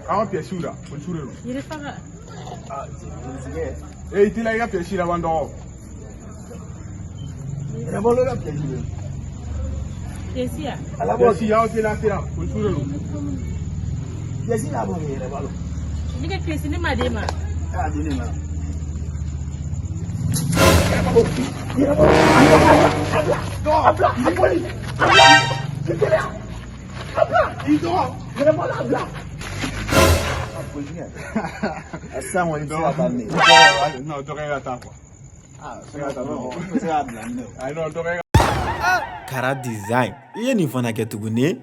Àwọn pièce là, on tourne. Il est FAGA. Ah, c'est. Eh, il a pièce là vendant. Il a volé la pièce. Pièce là. La pièce là, c'est là, on tourne. Pièce là, bon, il est BALO. Il y a pièce ni madema. Ah, donnez moi. Ça, on est dans non, tu regardes quoi. Ah, c'est non, Kara design. Iye ni fana ke tuguni.